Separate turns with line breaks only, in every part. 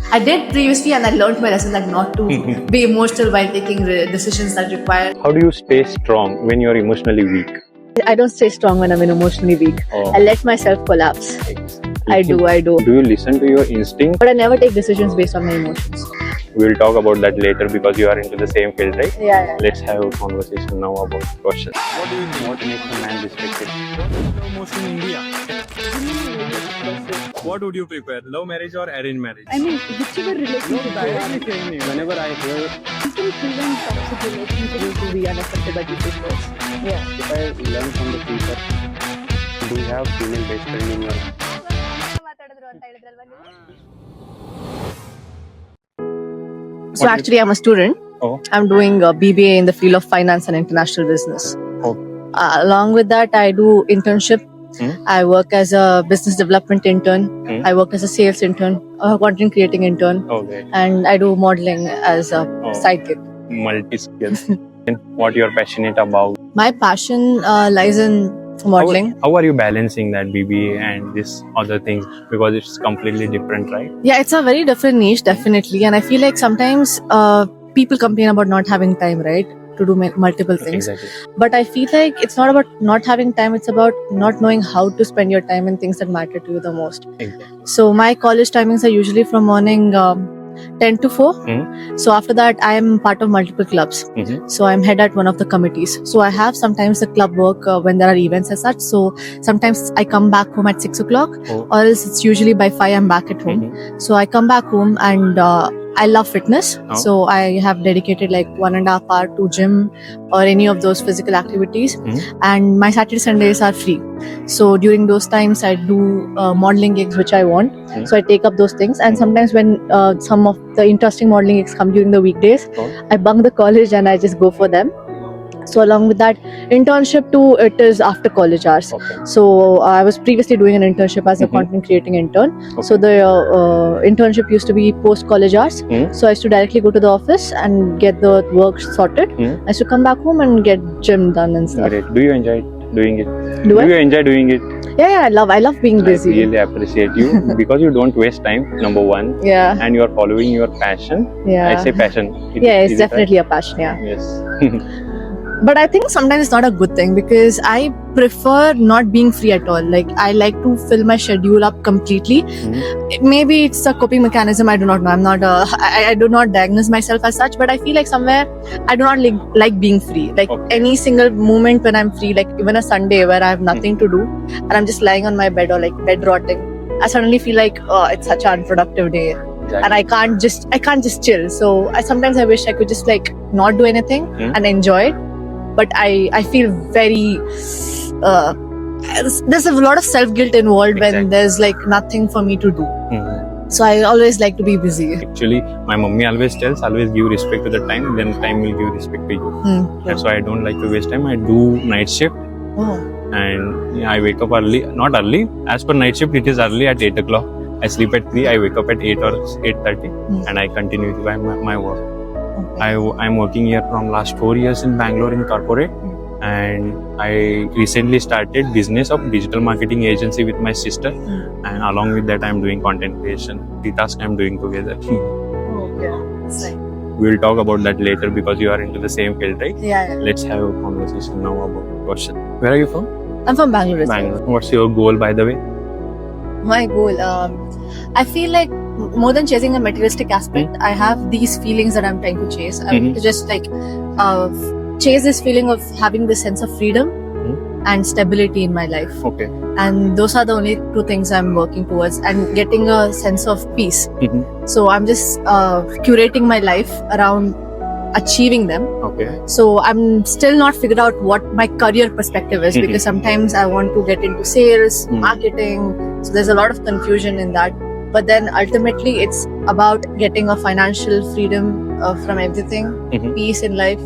I did previously, and I learned my lesson that not to be emotional while taking decisions that require.
How do you stay strong when you're emotionally weak?
I don't stay strong when I'm emotionally weak.
Oh.
I let myself collapse. I do.
Do you listen to your instinct?
But I never take decisions based on my emotions.
We'll talk about that later because you are into the same field, right?
Yeah.
Let's have a conversation now about questions. What do you think? What makes a man respected?
Most in India. What would you prefer, love marriage or arranged marriage?
I mean, whichever relationship you are,
Whenever I hear,
still prevent toxic relationships to be unaccepted by people first. Yeah.
if I learn from the people, do you have female best friend in your life?
So actually, I'm a student.
Oh.
I'm doing a BBA in the field of finance and international business.
Oh.
Along with that, I do internship. I work as a business development intern. I work as a sales intern, a content creating intern,
Okay.
and I do modeling as a side gig.
Multi-skills. What you're passionate about?
My passion lies in modeling.
How are you balancing that BBA and this other things? Because it's completely different, right?
Yeah, it's a very different niche, definitely. And I feel like sometimes people complain about not having time, right? To do multiple things.
Exactly.
But I feel like it's not about not having time, it's about not knowing how to spend your time in things that matter to you the most.
Exactly.
So my college timings are usually from morning 10 to 4. So after that, I am part of multiple clubs. So I'm head at one of the committees. So I have sometimes the club work when there are events as such. So sometimes I come back home at 6 o'clock or else it's usually by 5 I'm back at home. So I come back home and I love fitness. So I have dedicated like 1.5 hours to gym or any of those physical activities. And my Saturday Sundays are free. So during those times I do modeling gigs which I want. So I take up those things, and sometimes when some of the interesting modeling gigs come during the weekdays, I bunk the college and I just go for them. So along with that, internship too, it is after college hours. So I was previously doing an internship as a content creating intern. So the internship used to be post college hours. So I used to directly go to the office and get the work sorted. I used to come back home and get gym done and stuff.
Great. Do you enjoy doing it?
Do I?
You enjoy doing it?
Yeah, I love being busy.
I really appreciate you because you don't waste time, number one.
Yeah.
And you are following your passion.
Yeah.
I say passion.
It's
Is it
definitely a passion, yeah.
right? Yes.
But I think sometimes it's not a good thing because I prefer not being free at all. Like I like to fill my schedule up completely. Maybe it's a coping mechanism. I do not know. I'm not. I do not diagnose myself as such. But I feel like somewhere I do not like being free. Like any single moment when I'm free, like even a Sunday where I have nothing to do and I'm just lying on my bed or like bed rotting, I suddenly feel like it's such an unproductive day.
Exactly.
And I can't just chill. So sometimes I wish I could just like not do anything and enjoy it. But I feel very there's a lot of self-guilt involved when there's like nothing for me to do. So I always like to be busy.
Actually, my mummy always tells, always give respect to the time, then time will give respect to you. That's why I don't like to waste time. I do night shift. And I wake up early, not early, as per night shift it is early at 8 o'clock. I sleep at 3, I wake up at 8 or 8:30 and I continue my work. I'm working here from last 4 years in Bangalore in corporate, and I recently started business of digital marketing agency with my sister, and along with that I'm doing content creation. The task I'm doing together. We'll talk about that later because you are into the same field, right?
Yeah.
Let's have a conversation now about question. Where are you from?
I'm from Bangalore.
Bangalore. What's your goal, by the way?
My goal, I feel like more than chasing a materialistic aspect, I have these feelings that I'm trying to chase. I want to just like chase this feeling of having this sense of freedom and stability in my life.
Okay.
And those are the only two things I'm working towards, and getting a sense of peace. So I'm just curating my life around achieving them.
Okay.
So I'm still not figured out what my career perspective is, because sometimes I want to get into sales, marketing. So there's a lot of confusion in that. But then ultimately it's about getting a financial freedom from everything, peace in life.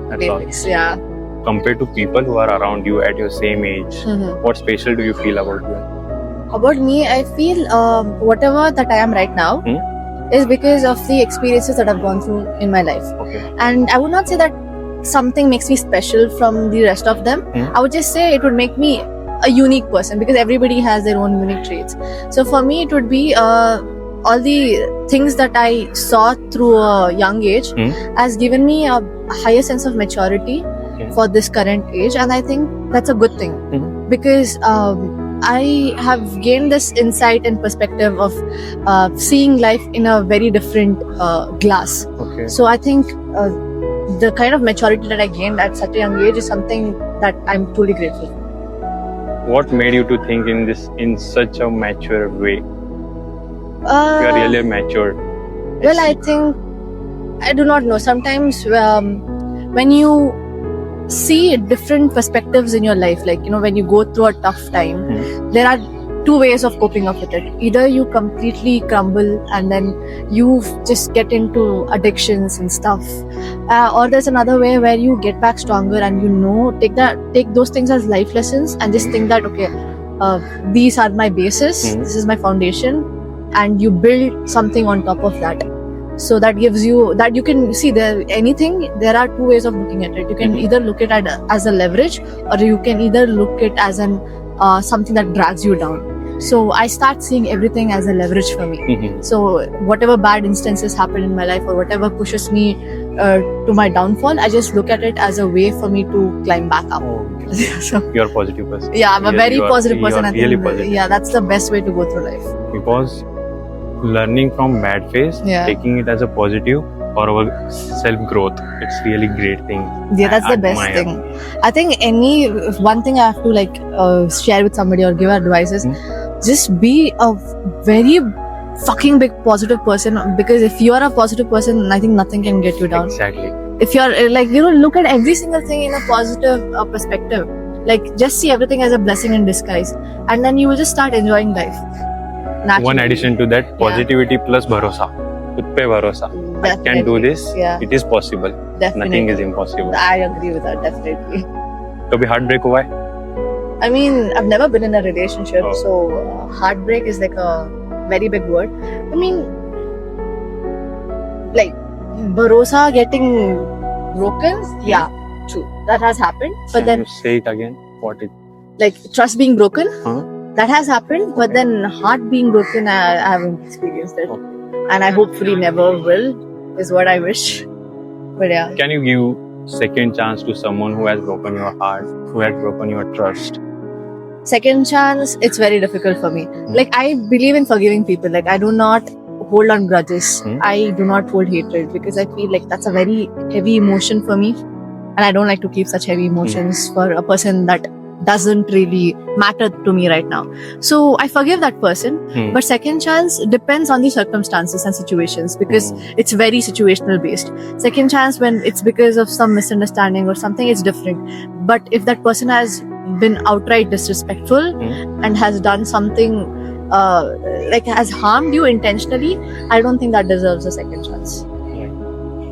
That's all.
Basics, yeah.
Compared to people who are around you at your same age, what special do you feel about you?
About me, I feel whatever that I am right now is because of the experiences that I've gone through in my life.
Okay.
And I would not say that something makes me special from the rest of them. I would just say it would make me a unique person, because everybody has their own unique traits. So for me, it would be all the things that I saw through a young age has given me a higher sense of maturity for this current age, and I think that's a good thing because I have gained this insight and perspective of seeing life in a very different glass.
Okay.
So I think the kind of maturity that I gained at such a young age is something that I'm truly grateful for.
What made you to think in such a mature way? You are really matured.
Well, I think I do not know. Sometimes when you see different perspectives in your life, like when you go through a tough time, there are two ways of coping up with it. Either you completely crumble and then you just get into addictions and stuff, or there's another way where you get back stronger and take those things as life lessons and just think that okay, these are my basis, this is my foundation, and you build something on top of that. So that gives you that you can see there are two ways of looking at it. You can either look at it as a leverage, or you can either look at it as an something that drags you down. So I start seeing everything as a leverage for me. So whatever bad instances happen in my life or whatever pushes me to my downfall, I just look at it as a way for me to climb back up. So,
You're a positive person.
yeah, I'm a very positive person. I think
Really positive.
yeah, that's the best way to go through life.
Because learning from bad phase, taking it as a positive for our self growth, it's really great thing.
Yeah, that's the best
admire.
thing. I think one thing I have to share with somebody or give advice is just be a very fucking big positive person, because if you are a positive person, I think nothing can get you down.
Exactly.
If you're look at every single thing in a positive perspective, like just see everything as a blessing in disguise, and then you will just start enjoying life naturally.
One addition to that, positivity plus bharosa. Khud pe bharosa. I can do this.
Yeah.
It is possible.
Definitely.
Nothing is impossible.
I agree with that, definitely.
Kabhi heartbreak hua hai?
I mean, I've never been in a relationship,
Oh.
so heartbreak is like a very big word. I mean, like, bharosa getting broken, yeah, true. That has happened. But
Can
then,
you say it again? What it?
like, trust being broken,
Huh?
that has happened. But then, heart being broken, I haven't experienced it. And I hopefully never will, is what I wish. But yeah.
Can you give second chance to someone who has broken your heart, who has broken your trust?
Second chance, it's very difficult for me. Like, I believe in forgiving people. Like, I do not hold on grudges. I do not hold hatred, because I feel like that's a very heavy emotion for me. And I don't like to keep such heavy emotions for a person that doesn't really matter to me right now. So I forgive that person. But second chance depends on the circumstances and situations, because it's very situational based. Second chance, when it's because of some misunderstanding or something, it's different. But if that person has been outright disrespectful and has done something like has harmed you intentionally, I don't think that deserves a second chance.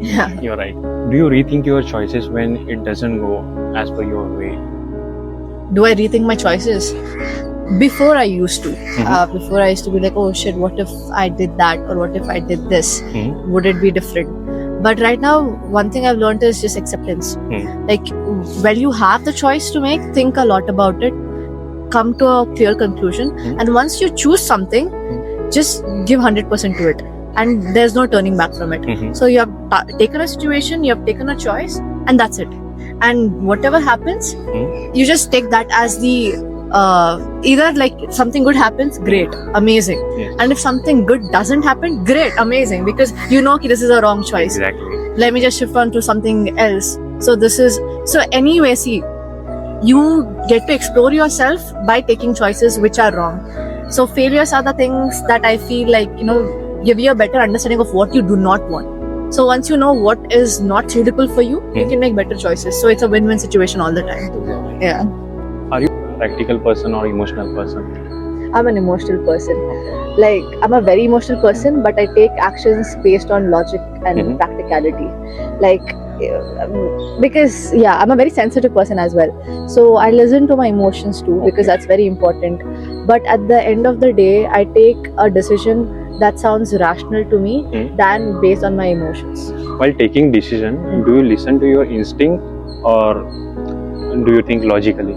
Yeah.
You're right. Do you rethink your choices when it doesn't go as per your way?
Do I rethink my choices? Before I used to. Before I used to be like, oh shit, what if I did that, or what if I did this? Would it be different? But right now, one thing I've learned is just acceptance. Like, when you have the choice to make, think a lot about it, come to a clear conclusion, and once you choose something, just give 100% to it, and there's no turning back from it. So you have taken a situation, you have taken a choice, and that's it. And whatever happens, you just take that as the either like something good happens, great, amazing. And if something good doesn't happen, great, amazing, because you know this is a wrong choice.
Exactly.
Let me just shift on to something else. So anyway, see, you get to explore yourself by taking choices which are wrong. So failures are the things that I feel like, give you a better understanding of what you do not want. So once you know what is not suitable for you, you can make better choices. So it's a win-win situation all the time. Yeah.
Are you a practical person or emotional person?
I'm an emotional person. Like, I'm a very emotional person, but I take actions based on logic and practicality. Like, because, I'm a very sensitive person as well. So I listen to my emotions too, because that's very important. But at the end of the day, I take a decision that sounds rational to me than based on my emotions.
While taking decision, do you listen to your instinct or do you think logically?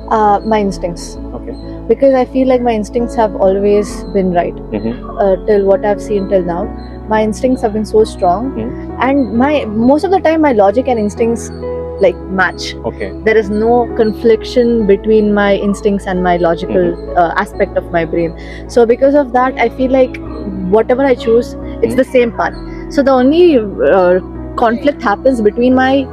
My instincts.
Okay.
because I feel like my instincts have always been right. Till what I've seen till now, my instincts have been so strong, and most of the time my logic and instincts like match.
Okay.
There is no confliction between my instincts and my logical aspect of my brain. So because of that, I feel like whatever I choose, it's the same path. So the only conflict happens between my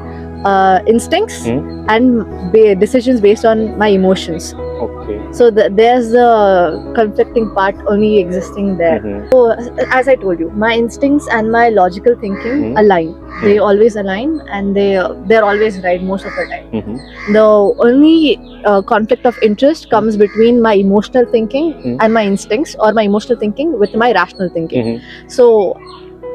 instincts and decisions based on my emotions.
Okay.
So there's the conflicting part only existing there. So as I told you, my instincts and my logical thinking align. They always align, and they're always right most of the time. The only conflict of interest comes between my emotional thinking and my instincts, or my emotional thinking with my rational thinking. So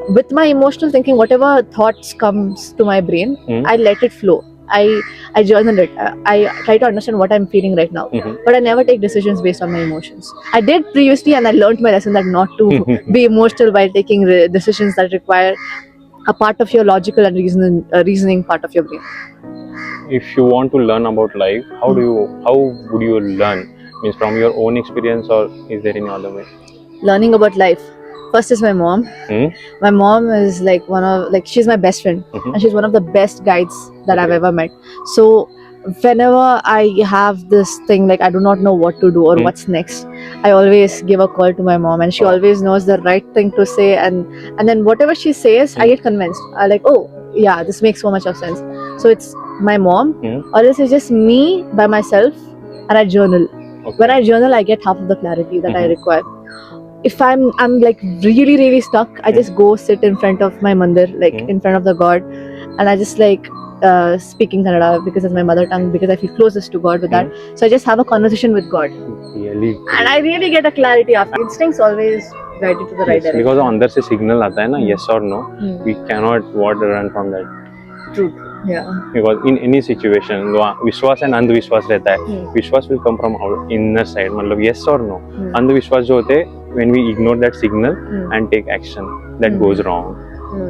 with my emotional thinking, whatever thoughts comes to my brain, I let it flow. I journal it. I try to understand what I'm feeling right now, but I never take decisions based on my emotions. I did previously, and I learned my lesson that not to be emotional while taking decisions that require a part of your logical and reasoning part of your brain.
If you want to learn about life, how would you learn? Means from your own experience, or is there any other way?
Learning about life. First is my mom. My mom is like she's my best friend, and she's one of the best guides that I've ever met. So whenever I have this thing, like I do not know what to do or what's next, I always give a call to my mom, and she always knows the right thing to say, and then whatever she says, I get convinced. I like, oh yeah, this makes so much of sense. So it's my mom, or else it's just me by myself, and I journal. When I journal, I get half of the clarity that I require. If I'm like really stuck, I just go sit in front of my mandir, like in front of the God, and I just like speaking Kannada because it's my mother tongue, because I feel closest to God with that. So I just have a conversation with God.
Really?
And I really get a clarity after. Instincts always guide you to the right direction.
Because अंदर से signal आता है ना, yes or no, we cannot run from that.
True. Yeah.
Because in any situation, विश्वास and अंधविश्वास रहता है. विश्वास will come from our inner side. मतलब yes or no. अंधविश्वास जो होते हैं, when we ignore that signal and take action, that goes wrong.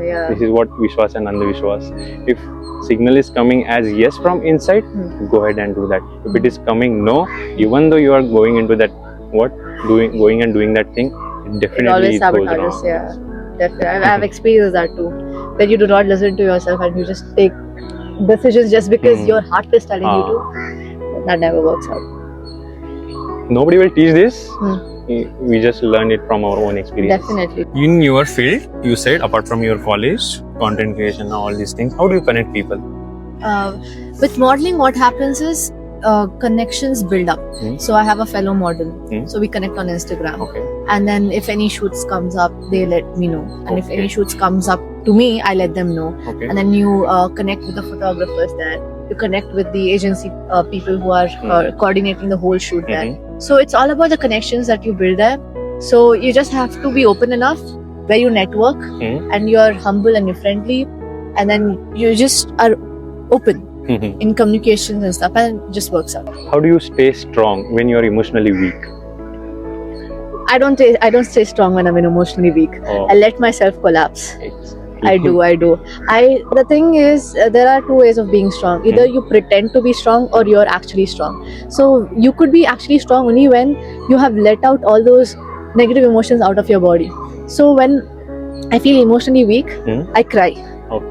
Yeah.
This is what Vishwas and Andhvishwas. If signal is coming as yes from inside, go ahead and do that. If it is coming no, even though you are going into that going and doing that thing, it definitely
it always
goes
sabotages.
wrong.
Yeah, definitely. I have experienced that too. When you do not listen to yourself and you just take decisions just because your heart is telling you to, that never works out.
Nobody will teach this. We just learn it from our own experience.
Definitely.
In your field, you said apart from your college, content creation, all these things, how do you connect people?
With modeling, what happens is connections build up. So I have a fellow model. So we connect on Instagram.
Okay.
And then if any shoots comes up, they let me know. And if any shoots comes up to me, I let them know.
Okay.
And then you connect with the photographers there. You connect with the agency people who are coordinating the whole shoot there. So it's all about the connections that you build there. So you just have to be open enough where you network and you're humble and you're friendly, and then you just are open in communications and stuff, and it just works out.
How do you stay strong when you're emotionally weak?
I don't stay strong when I'm emotionally weak. I let myself collapse. I do. The thing is, there are two ways of being strong. Either you pretend to be strong or you're actually strong. So you could be actually strong only when you have let out all those negative emotions out of your body. So when I feel emotionally weak, I cry.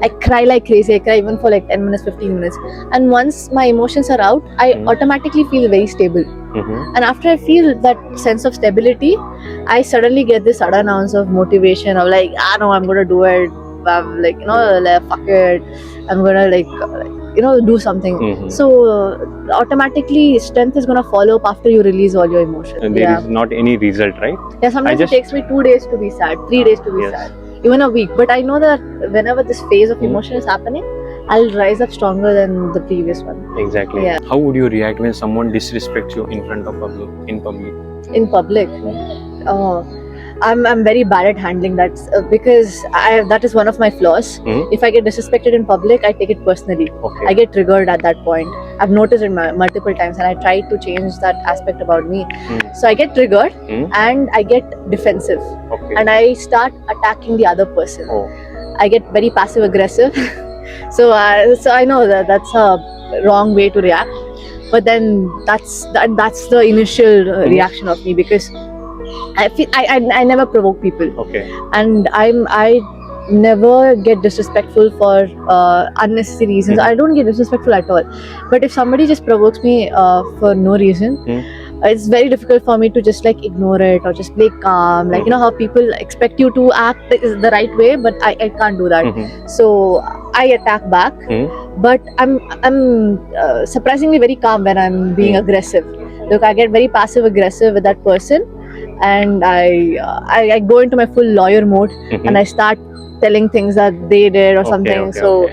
I cry like crazy. I cry even for like 10 minutes, 15 minutes. And once my emotions are out, I automatically feel very stable. And after I feel that sense of stability, I suddenly get this sudden ounce of motivation of like, no, I'm gonna do it. I'm like, fuck it, I'm gonna do something. So automatically strength is gonna follow up after you release all your emotions.
And there is not any result, right?
Yeah, sometimes it takes me 2 days to be sad, 3 days to be sad, even a week. But I know that whenever this phase of emotion is happening, I'll rise up stronger than the previous one.
Exactly. Yeah. How would you react when someone disrespects you in front of public? In public? I'm very bad at handling that because that is one of my flaws. If I get disrespected in public, I take it personally. I get triggered at that point. I've noticed it multiple times, and I try to change that aspect about me. So I get triggered and I get defensive, and I start attacking the other person. I get very passive aggressive. So I know that that's a wrong way to react.
but then that's the initial reaction of me, because I feel I never provoke people,
Okay.
and I never get disrespectful for unnecessary reasons. I don't get disrespectful at all, but if somebody just provokes me for no reason, it's very difficult for me to just like ignore it or just play calm, like you know how people expect you to act the right way, but I can't do that. So I attack back, but I'm surprisingly very calm when I'm being aggressive. Look, I get very passive aggressive with that person, and I go into my full lawyer mode, and I start telling things that they did or something. So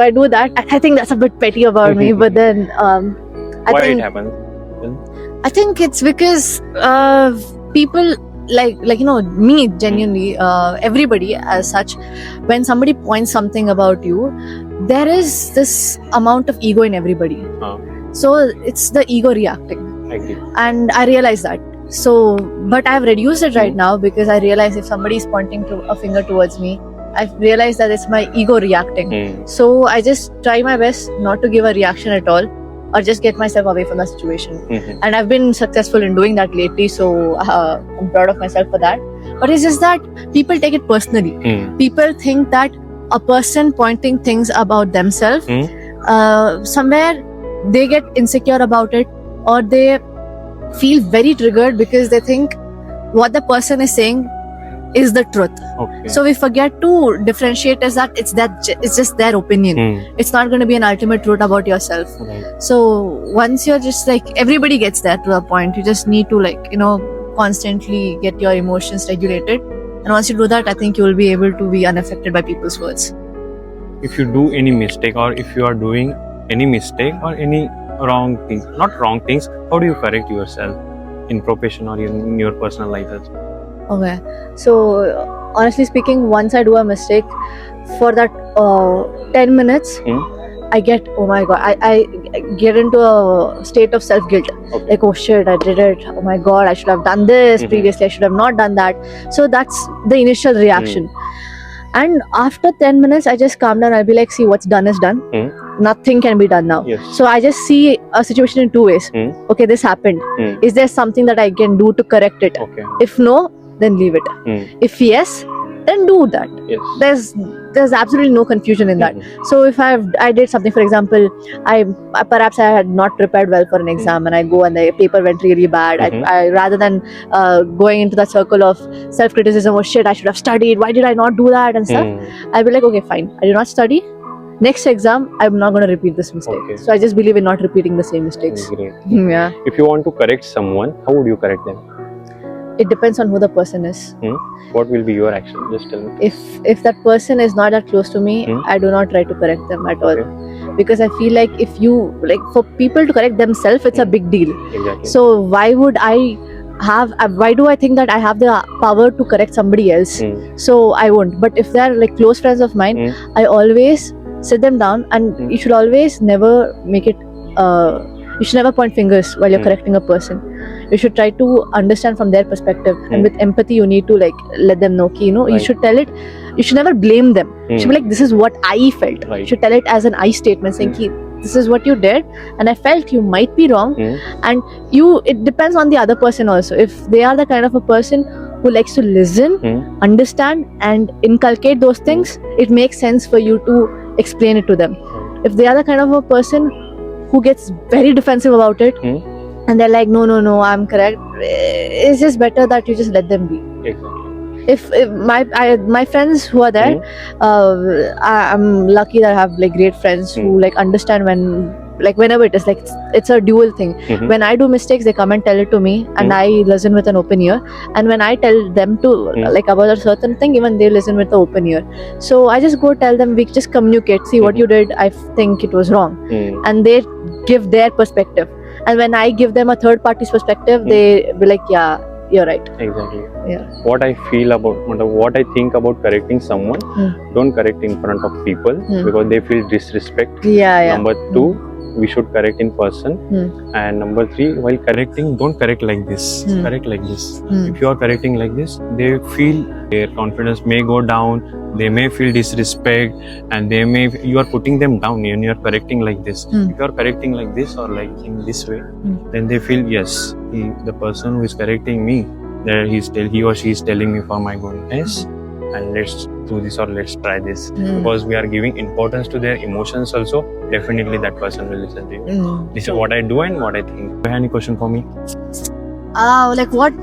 I do that. I think that's a bit petty about me, but then
Why it happens?
I think it's because people like you know me genuinely, everybody as such, when somebody points something about you, there is this amount of ego in everybody. So it's the ego reacting,
I agree.
and I realize that. So, but I've reduced it right now, because I realize if somebody is pointing to a finger towards me, I've realized that it's my ego reacting. So I just try my best not to give a reaction at all, or just get myself away from the situation. And I've been successful in doing that lately, so I'm proud of myself for that. But it's just that people take it personally. People think that a person pointing things about themselves, somewhere they get insecure about it, or they feel very triggered because they think what the person is saying is the truth.
Okay.
So we forget to differentiate as that it's just their opinion. It's not going to be an ultimate truth about yourself.
Right.
So once you're just like, everybody gets there to a point, you just need to like, you know, constantly get your emotions regulated, and once you do that, I think you will be able to be unaffected by people's words.
If you do any mistake, or if you are doing any mistake or any wrong things, not wrong things, how do you correct yourself in profession or in your personal life as well?
Okay, so honestly speaking, once I do a mistake, for that 10 minutes, I get, oh my god, I get into a state of self-guilt.
Okay.
Like, oh shit, I did it. Oh my god, I should have done this previously. I should have not done that. So that's the initial reaction. And after 10 minutes, I just calm down. I'll be like, see, what's done is done. Nothing can be done now.
Yes.
So I just see a situation in two ways. Okay, this happened. Is there something that I can do to correct it?
Okay.
If no, then leave it. If yes, then do that.
Yes.
There's absolutely no confusion in that. So if I did something, for example, I perhaps I had not prepared well for an exam, and I go and the paper went really bad. I rather than going into that circle of self-criticism, oh shit, I should have studied, why did I not do that and stuff, I'll be like, okay, fine, I did not study. Next exam, I'm not going to repeat this mistake.
Okay.
So I just believe in not repeating the same mistakes.
Great.
Yeah.
If you want to correct someone, how would you correct them?
It depends on who the person is.
What will be your action? Just tell me.
If that person is not that close to me, I do not try to correct them at all. Because I feel like if you, like, for people to correct themselves, it's a big deal.
Exactly.
So why do I think that I have the power to correct somebody else? So I won't. But if they're like close friends of mine, I always sit them down, and you should always never make it you should never point fingers while you're correcting a person. You should try to understand from their perspective, and with empathy you need to like let them know, you know, you should tell it. You should never blame them. You should be like, this is what I felt. You should tell it as an I statement, saying, this is what you did, and I felt you might be wrong. And it depends on the other person also. If they are the kind of a person who likes to listen, understand, and inculcate those things, it makes sense for you to explain it to them. If they are the kind of a person who gets very defensive about it, and they're like, no, I'm correct, it's just better that you just let them be.
Exactly.
If my friends who are there, I'm lucky that I have like great friends who like understand whenever it is like it's a dual thing. When I do mistakes, they come and tell it to me, and I listen with an open ear. And when I tell them to like about a certain thing, even they listen with the open ear. So I just go tell them, we just communicate. See what you did, I think it was wrong, and they give their perspective. And when I give them a third party's perspective, they be like, yeah, you're right.
Exactly.
Yeah.
What I think about correcting someone, don't correct in front of people because they feel disrespect.
Yeah.
Number two, we should correct in person. And number 3, while correcting, don't correct like this. Correct like this. If you are correcting like this, they feel their confidence may go down, they may feel disrespect, and you are putting them down when you are correcting like this. If you are correcting like this or like in this way, then they feel, yes, the person who is correcting me, that he or she is telling me for my good. Yes, and let's do this or let's try this, because we are giving importance to their emotions also. Definitely that person will listen to you. This is what I do and what I think. Do you have any question for me?
Like what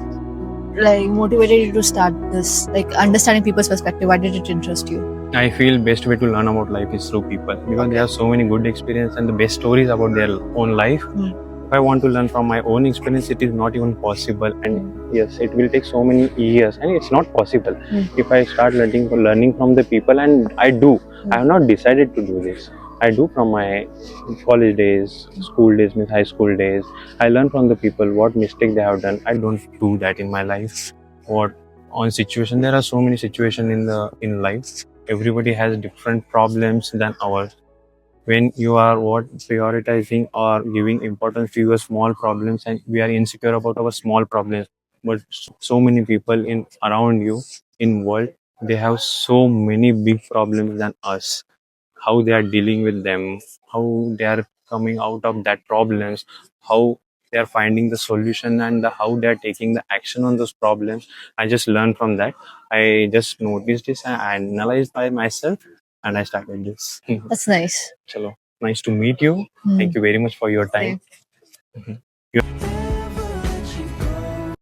motivated you to start this? Like understanding people's perspective. Why did it interest you?
I feel best way to learn about life is through people, because they have so many good experience and the best stories about their own life. If I want to learn from my own experience, it is not even possible. And yes, it will take so many years, and it's not possible. If I start learning from the people, and I have not decided to do this. I do from my college days, school days, means high school days. I learn from the people what mistake they have done. I don't do that in my life. Or on situation, there are so many situations in life. Everybody has different problems than ours. When you are prioritizing or giving importance to your small problems, and we are insecure about our small problems, but so many people around you in world, they have so many big problems than us. How they are dealing with them, how they are coming out of that problems, how they are finding the solution, and how they are taking the action on those problems. I just learned from that. I just noticed this and I analyzed by myself, and I started this.
That's nice.
Chalo, nice to meet you. Thank you very much for your time.